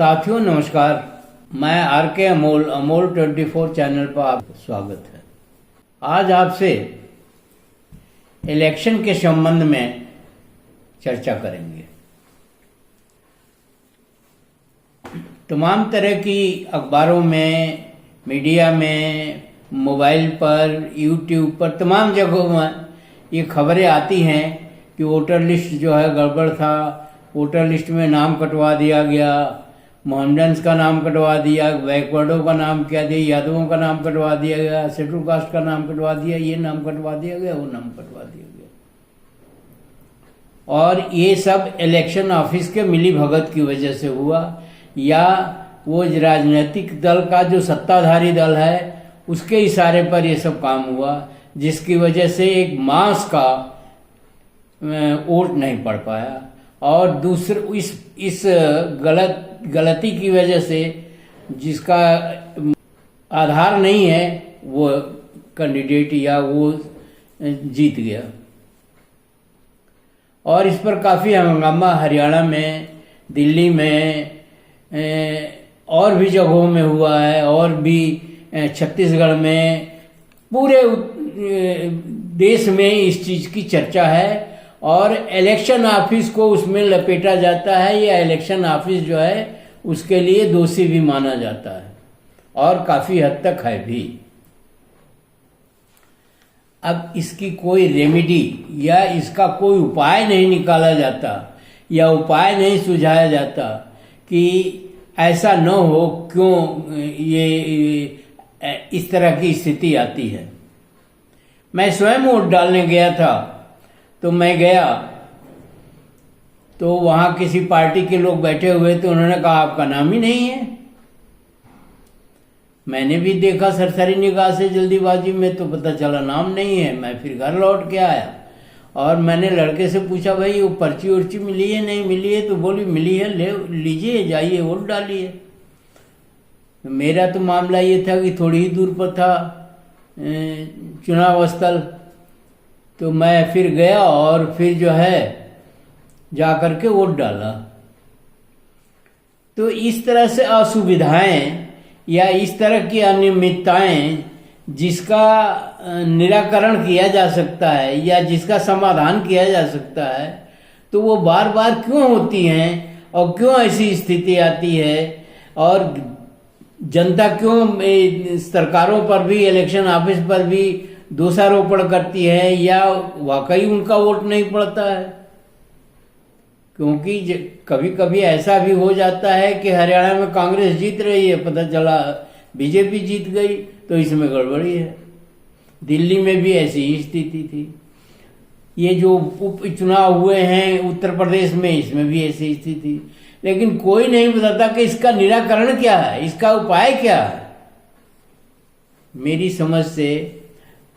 साथियों नमस्कार। मैं आर के अमोल 24 चैनल पर आपका स्वागत है। आज आपसे इलेक्शन के संबंध में चर्चा करेंगे। तमाम तरह की अखबारों में, मीडिया में, मोबाइल पर, यूट्यूब पर, तमाम जगहों में ये खबरें आती हैं कि वोटर लिस्ट जो है गड़बड़ था, वोटर लिस्ट में नाम कटवा दिया गया, मोहम्मडन्स का नाम कटवा दिया, बैकवर्डों का नाम क्या दिया, यादवों का नाम कटवा दिया गया, शेड्यूल कास्ट का नाम कटवा दिया, ये नाम कटवा दिया गया, वो नाम कटवा दिया गया। और ये सब इलेक्शन ऑफिस के मिली भगत की वजह से हुआ, या वो राजनीतिक दल का जो सत्ताधारी दल है उसके इशारे पर ये सब काम हुआ, जिसकी वजह से एक मास का वोट नहीं पड़ पाया। और दूसरे इस गलती की वजह से जिसका आधार नहीं है वो कैंडिडेट या वो जीत गया। और इस पर काफ़ी हंगामा हरियाणा में, दिल्ली में, और भी जगहों में हुआ है, और भी छत्तीसगढ़ में, पूरे देश में इस चीज़ की चर्चा है। और इलेक्शन ऑफिस को उसमें लपेटा जाता है, या इलेक्शन ऑफिस जो है उसके लिए दोषी भी माना जाता है, और काफ़ी हद तक है भी। अब इसकी कोई रेमेडी या इसका कोई उपाय नहीं निकाला जाता, या उपाय नहीं सुझाया जाता कि ऐसा न हो, क्यों ये इस तरह की स्थिति आती है। मैं स्वयं वोट डालने गया था, तो मैं गया तो वहाँ किसी पार्टी के लोग बैठे हुए थे, उन्होंने कहा आपका नाम ही नहीं है। मैंने भी देखा सरसरी निगाह से जल्दीबाजी में, तो पता चला नाम नहीं है। मैं फिर घर लौट के आया और मैंने लड़के से पूछा, भाई वो पर्ची उर्ची मिली है? नहीं मिली है। तो बोली मिली है, ले लीजिए, जाइए वोट डालिए। मेरा तो मामला ये था कि थोड़ी ही दूर पर था चुनाव स्थल, तो मैं फिर गया और फिर जो है जा करके वोट डाला। तो इस तरह से असुविधाएं या इस तरह की अनियमितताएं जिसका निराकरण किया जा सकता है या जिसका समाधान किया जा सकता है, तो वो बार बार क्यों होती हैं और क्यों ऐसी स्थिति आती है, और जनता क्यों सरकारों पर भी, इलेक्शन ऑफिस पर भी दोषारोपण करती है, या वाकई उनका वोट नहीं पड़ता है। क्योंकि कभी कभी ऐसा भी हो जाता है कि हरियाणा में कांग्रेस जीत रही है, पता चला बीजेपी जीत गई, तो इसमें गड़बड़ी है। दिल्ली में भी ऐसी ही स्थिति थी। ये जो उपचुनाव हुए हैं उत्तर प्रदेश में, इसमें भी ऐसी स्थिति थी। लेकिन कोई नहीं बताता कि इसका निराकरण क्या है, इसका उपाय क्या है। मेरी समझ से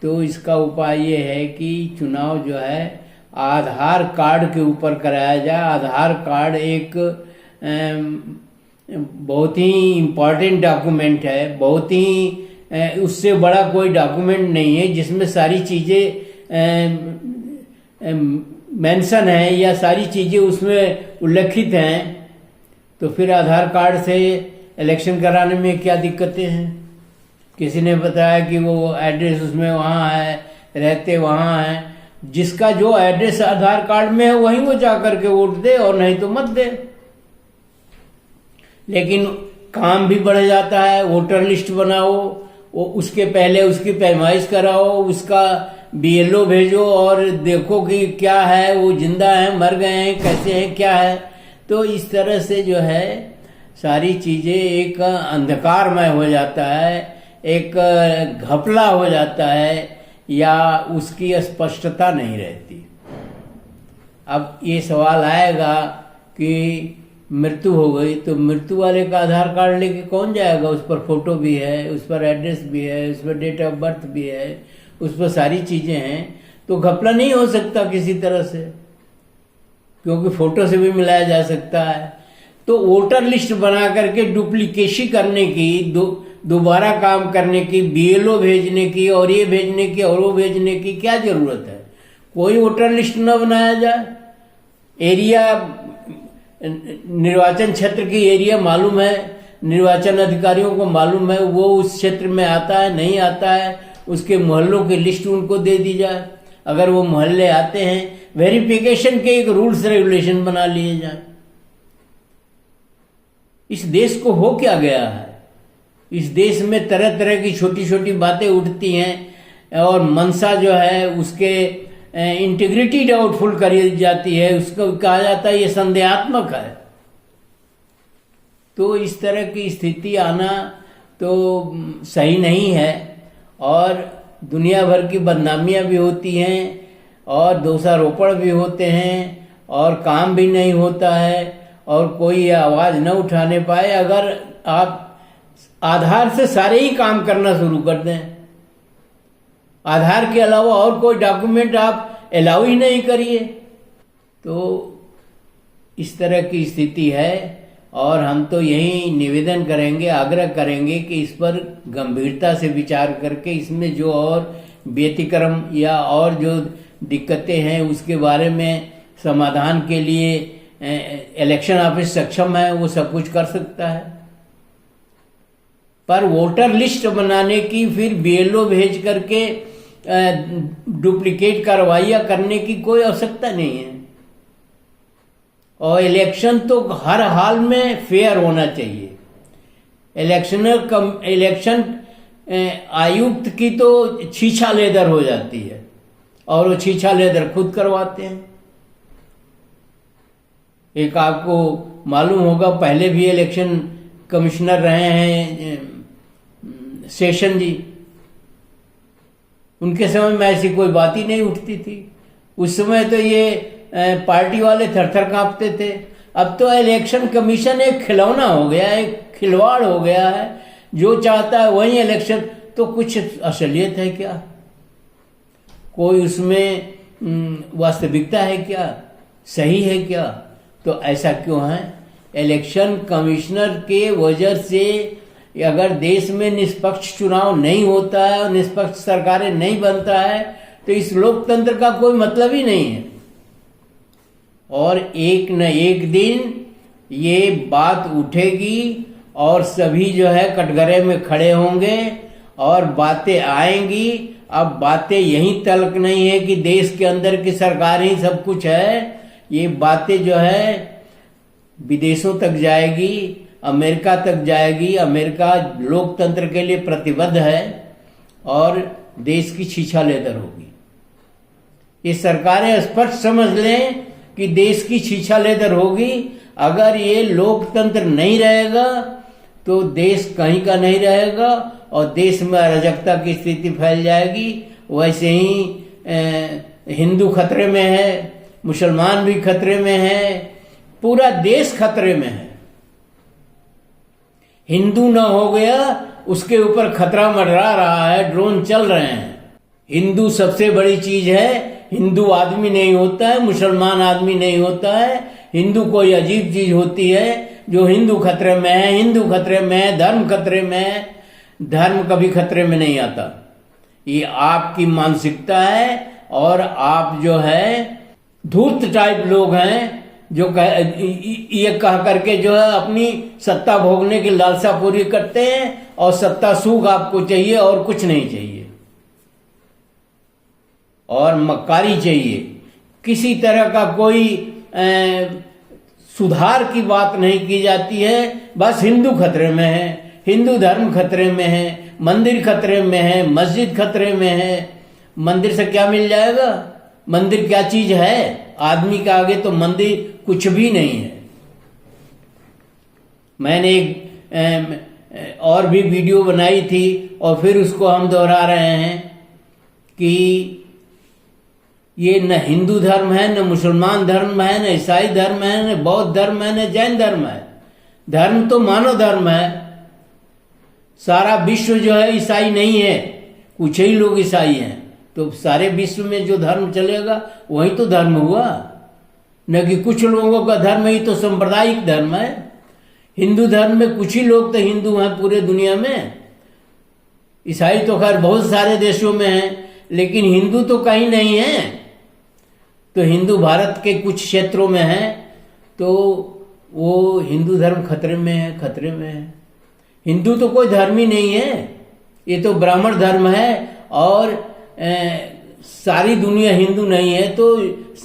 तो इसका उपाय ये है कि चुनाव जो है आधार कार्ड के ऊपर कराया जाए। आधार कार्ड एक बहुत ही इम्पोर्टेंट डॉक्यूमेंट है, बहुत ही उससे बड़ा कोई डॉक्यूमेंट नहीं है जिसमें सारी चीज़ें मेंशन है या सारी चीज़ें उसमें उल्लेखित हैं। तो फिर आधार कार्ड से इलेक्शन कराने में क्या दिक्कतें हैं। किसी ने बताया कि वो एड्रेस उसमें वहाँ है, रहते वहाँ हैं। जिसका जो एड्रेस आधार कार्ड में है वहीं वो जा करके वोट दे, और नहीं तो मत दे। लेकिन काम भी बढ़ जाता है। वोटर लिस्ट बनाओ, वो उसके पहले उसकी पैमाइश कराओ, उसका बीएलओ भेजो और देखो कि क्या है, वो जिंदा है, मर गए हैं, कैसे हैं, क्या है। तो इस तरह से जो है सारी चीज़ें एक अंधकारमय हो जाता है, एक घपला हो जाता है, या उसकी स्पष्टता नहीं रहती। अब ये सवाल आएगा कि मृत्यु हो गई, तो मृत्यु वाले का आधार कार्ड लेके कौन जाएगा? उस पर फोटो भी है, उस पर एड्रेस भी है, उस पर डेट ऑफ बर्थ भी है, उस पर सारी चीज़ें हैं। तो घपला नहीं हो सकता किसी तरह से, क्योंकि फोटो से भी मिलाया जा सकता है। तो वोटर लिस्ट बना करके डुप्लीकेसी करने की, दोबारा काम करने की, बीएलओ भेजने की, और ये भेजने की और वो भेजने की क्या जरूरत है? कोई वोटर लिस्ट न बनाया जाए। एरिया निर्वाचन क्षेत्र की एरिया मालूम है, निर्वाचन अधिकारियों को मालूम है वो उस क्षेत्र में आता है नहीं आता है, उसके मोहल्लों की लिस्ट उनको दे दी जाए। अगर वो मोहल्ले आते हैं, वेरिफिकेशन के एक रूल्स रेगुलेशन बना लिए जाए। इस देश को हो क्या गया है? इस देश में तरह तरह की छोटी छोटी बातें उठती हैं और मंशा जो है उसके इंटीग्रिटी डाउटफुल करी जाती है, उसको कहा जाता है ये संदेहात्मक है। तो इस तरह की स्थिति आना तो सही नहीं है और दुनिया भर की बदनामियां भी होती हैं और दोषारोपण भी होते हैं और काम भी नहीं होता है और कोई आवाज न उठाने पाए। अगर आप आधार से सारे ही काम करना शुरू कर दें, आधार के अलावा और कोई डॉक्यूमेंट आप अलाउ ही नहीं करिए, तो इस तरह की स्थिति है। और हम तो यही निवेदन करेंगे, आग्रह करेंगे कि इस पर गंभीरता से विचार करके इसमें जो और व्यतिक्रम या और जो दिक्कतें हैं उसके बारे में समाधान के लिए इलेक्शन ऑफिस सक्षम है, वो सब कुछ कर सकता है। पर वोटर लिस्ट बनाने की फिर बीएलओ भेज करके डुप्लीकेट कार्रवाइयां करने की कोई आवश्यकता नहीं है। और इलेक्शन तो हर हाल में फेयर होना चाहिए। इलेक्शन आयुक्त की तो छीछा लेदर हो जाती है और वो छीछा लेदर खुद करवाते हैं। एक आपको मालूम होगा, पहले भी इलेक्शन कमिश्नर रहे हैं सेशन जी, उनके समय में ऐसी कोई बात ही नहीं उठती थी। उस समय तो ये पार्टी वाले थर-थर कांपते थे। अब तो इलेक्शन कमीशन एक खिलौना हो गया है, एक खिलवाड़ हो गया है, जो चाहता है वही इलेक्शन। तो कुछ असलियत है क्या? कोई उसमें वास्तविकता है क्या? सही है क्या? तो ऐसा क्यों है? इलेक्शन कमिश्नर के वजह से अगर देश में निष्पक्ष चुनाव नहीं होता है और निष्पक्ष सरकारें नहीं बनता है तो इस लोकतंत्र का कोई मतलब ही नहीं है। और एक न एक दिन ये बात उठेगी और सभी जो है कटघरे में खड़े होंगे और बातें आएंगी। अब बातें यहीं तलक नहीं है कि देश के अंदर की सरकार ही सब कुछ है, ये बातें जो है विदेशों तक जाएगी, अमेरिका तक जाएगी। अमेरिका लोकतंत्र के लिए प्रतिबद्ध है और देश की छीछा लेदर होगी। ये सरकारें स्पष्ट समझ लें कि देश की छीछा लेदर होगी। अगर ये लोकतंत्र नहीं रहेगा तो देश कहीं का नहीं रहेगा और देश में अराजकता की स्थिति फैल जाएगी। वैसे ही हिंदू खतरे में है, मुसलमान भी खतरे में है, पूरा देश खतरे में है। हिंदू न हो गया उसके ऊपर खतरा मंडरा रहा है, ड्रोन चल रहे हैं। हिंदू सबसे बड़ी चीज है। हिंदू आदमी नहीं होता है, मुसलमान आदमी नहीं होता है। हिंदू कोई अजीब चीज होती है जो हिंदू खतरे में है, हिंदू खतरे में है, धर्म खतरे में है। धर्म कभी खतरे में नहीं आता। ये आपकी मानसिकता है और आप जो है धूर्त टाइप लोग हैं जो ये कह करके जो है अपनी सत्ता भोगने की लालसा पूरी करते हैं और सत्ता सुख आपको चाहिए और कुछ नहीं चाहिए और मक्कारी चाहिए। किसी तरह का कोई सुधार की बात नहीं की जाती है। बस हिंदू खतरे में है, हिंदू धर्म खतरे में है, मंदिर खतरे में है, मस्जिद खतरे में है। मंदिर से क्या मिल जाएगा? मंदिर क्या चीज है? आदमी के आगे तो मंदिर कुछ भी नहीं है। मैंने एक और भी वीडियो बनाई थी और फिर उसको हम दोहरा रहे हैं कि ये न हिंदू धर्म है, न मुसलमान धर्म है, न ईसाई धर्म है, न बौद्ध धर्म है, न जैन धर्म है। धर्म तो मानव धर्म है। सारा विश्व जो है ईसाई नहीं है, कुछ ही लोग ईसाई हैं। तो सारे विश्व में जो धर्म चलेगा वही तो धर्म हुआ, न कि कुछ लोगों का धर्म ही तो सांप्रदायिक धर्म है। हिंदू धर्म में कुछ ही लोग तो हिंदू हैं पूरे दुनिया में। ईसाई तो खैर बहुत सारे देशों में हैं, लेकिन हिंदू तो कहीं नहीं है। तो हिंदू भारत के कुछ क्षेत्रों में हैं। तो वो हिंदू धर्म खतरे में है, खतरे में है। हिंदू तो कोई धर्म ही नहीं है, ये तो ब्राह्मण धर्म है। और सारी दुनिया हिंदू नहीं है, तो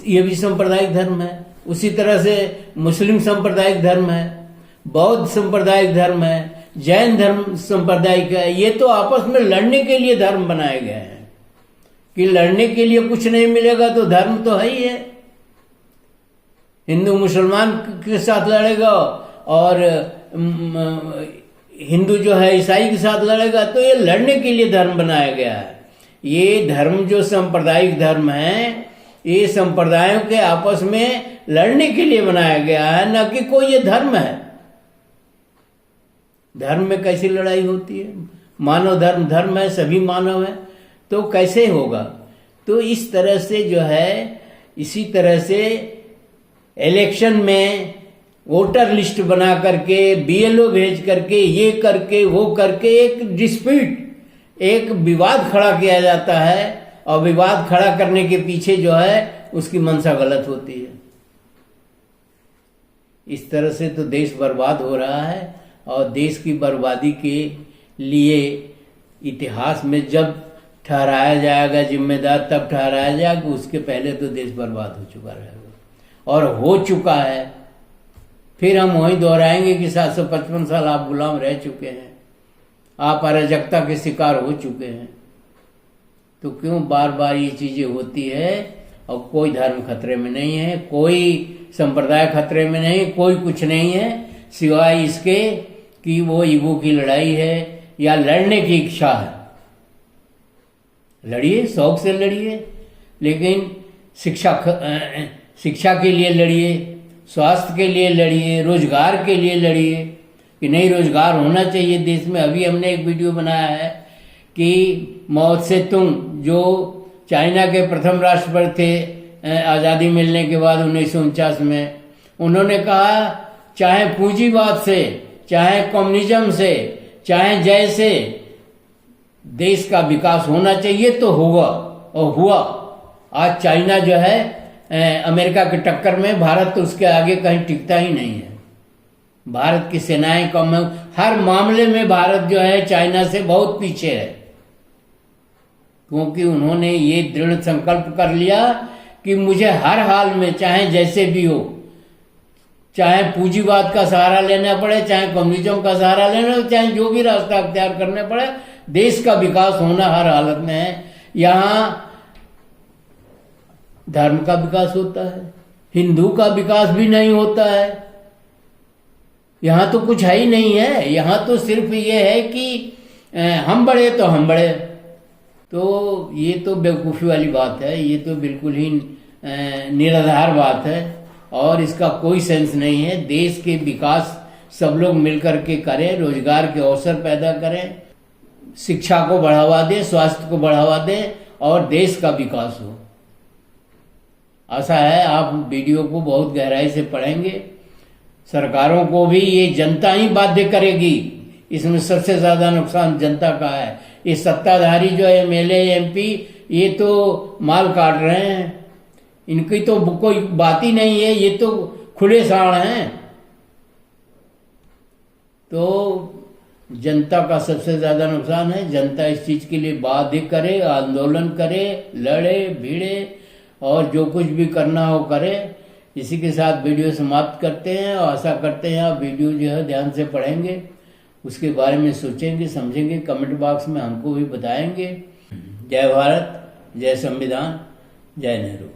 ये भी सांप्रदायिक धर्म है। उसी तरह से मुस्लिम सांप्रदायिक धर्म है, बौद्ध सांप्रदायिक धर्म है, जैन धर्म सांप्रदायिक है। ये तो आपस में लड़ने के लिए धर्म बनाए गए हैं कि लड़ने के लिए कुछ नहीं मिलेगा तो धर्म तो है ही है। हिंदू मुसलमान के साथ लड़ेगा और हिंदू जो है ईसाई के साथ लड़ेगा, तो ये लड़ने के लिए धर्म बनाया गया है। ये धर्म जो सांप्रदायिक धर्म है, ये संप्रदायों के आपस में लड़ने के लिए बनाया गया है, न कि कोई ये धर्म है। धर्म में कैसी लड़ाई होती है? मानव धर्म है, सभी मानव है, तो कैसे होगा? तो इस तरह से जो है, इसी तरह से इलेक्शन में वोटर लिस्ट बना करके, बीएलओ भेज करके, ये करके वो करके एक डिस्प्यूट, एक विवाद खड़ा किया जाता है। और विवाद खड़ा करने के पीछे जो है उसकी मंशा गलत होती है। इस तरह से तो देश बर्बाद हो रहा है। और देश की बर्बादी के लिए इतिहास में जब ठहराया जाएगा जिम्मेदार, तब ठहराया जाएगा, उसके पहले तो देश बर्बाद हो चुका रहेगा और हो चुका है। फिर हम वही दोहराएंगे कि 755 साल आप गुलाम रह चुके हैं, आप अराजकता के शिकार हो चुके हैं। तो क्यों बार बार ये चीजें होती है? और कोई धर्म खतरे में नहीं है, कोई संप्रदाय खतरे में नहीं, कोई कुछ नहीं है, सिवाय इसके कि वो ईगो की लड़ाई है या लड़ने की इच्छा है। लड़िए, शौक से लड़िए, लेकिन शिक्षा के लिए लड़िए, स्वास्थ्य के लिए लड़िए, रोजगार के लिए लड़िए कि नहीं रोजगार होना चाहिए देश में। अभी हमने एक वीडियो बनाया है कि माओ त्से तुंग, जो चाइना के प्रथम राष्ट्रपति थे आज़ादी मिलने के बाद 1949 में, उन्होंने कहा चाहे पूंजीवाद से, चाहे कम्युनिज्म से, चाहे जैसे देश का विकास होना चाहिए तो होगा, और हुआ। आज चाइना जो है अमेरिका की टक्कर में, भारत तो उसके आगे कहीं टिकता ही नहीं है। भारत की सेनाएं कम है, हर मामले में भारत जो है चाइना से बहुत पीछे है, क्योंकि उन्होंने ये दृढ़ संकल्प कर लिया कि मुझे हर हाल में, चाहे जैसे भी हो, चाहे पूंजीवाद का सहारा लेना पड़े, चाहे कम्युनिज्म का सहारा लेना हो, चाहे जो भी रास्ता अख्तियार करने पड़े, देश का विकास होना हर हालत में है। यहाँ धर्म का विकास होता है, हिंदू का विकास भी नहीं होता है। यहाँ तो कुछ है ही नहीं है। यहाँ तो सिर्फ ये है कि हम बड़े तो हम बड़े। तो ये तो बेवकूफ़ी वाली बात है, ये तो बिल्कुल ही निराधार बात है और इसका कोई सेंस नहीं है। देश के विकास सब लोग मिलकर के करें, रोजगार के अवसर पैदा करें, शिक्षा को बढ़ावा दें, स्वास्थ्य को बढ़ावा दें और देश का विकास हो। आशा है आप वीडियो को बहुत गहराई से पढ़ेंगे। सरकारों को भी ये जनता ही बाध्य करेगी, इसमें सबसे ज्यादा नुकसान जनता का है। ये सत्ताधारी जो है एमएलए एमपी, ये तो माल काट रहे हैं, इनकी तो कोई बात ही नहीं है, ये तो खुले साड़ हैं। तो जनता का सबसे ज्यादा नुकसान है। जनता इस चीज के लिए बाध्य करे, आंदोलन करे, लड़े भिड़े और जो कुछ भी करना हो करे। इसी के साथ वीडियो समाप्त करते हैं और आशा करते हैं आप वीडियो जो है ध्यान से पढ़ेंगे, उसके बारे में सोचेंगे, समझेंगे, कमेंट बॉक्स में हमको भी बताएंगे। जय भारत, जय संविधान, जय नेहरू।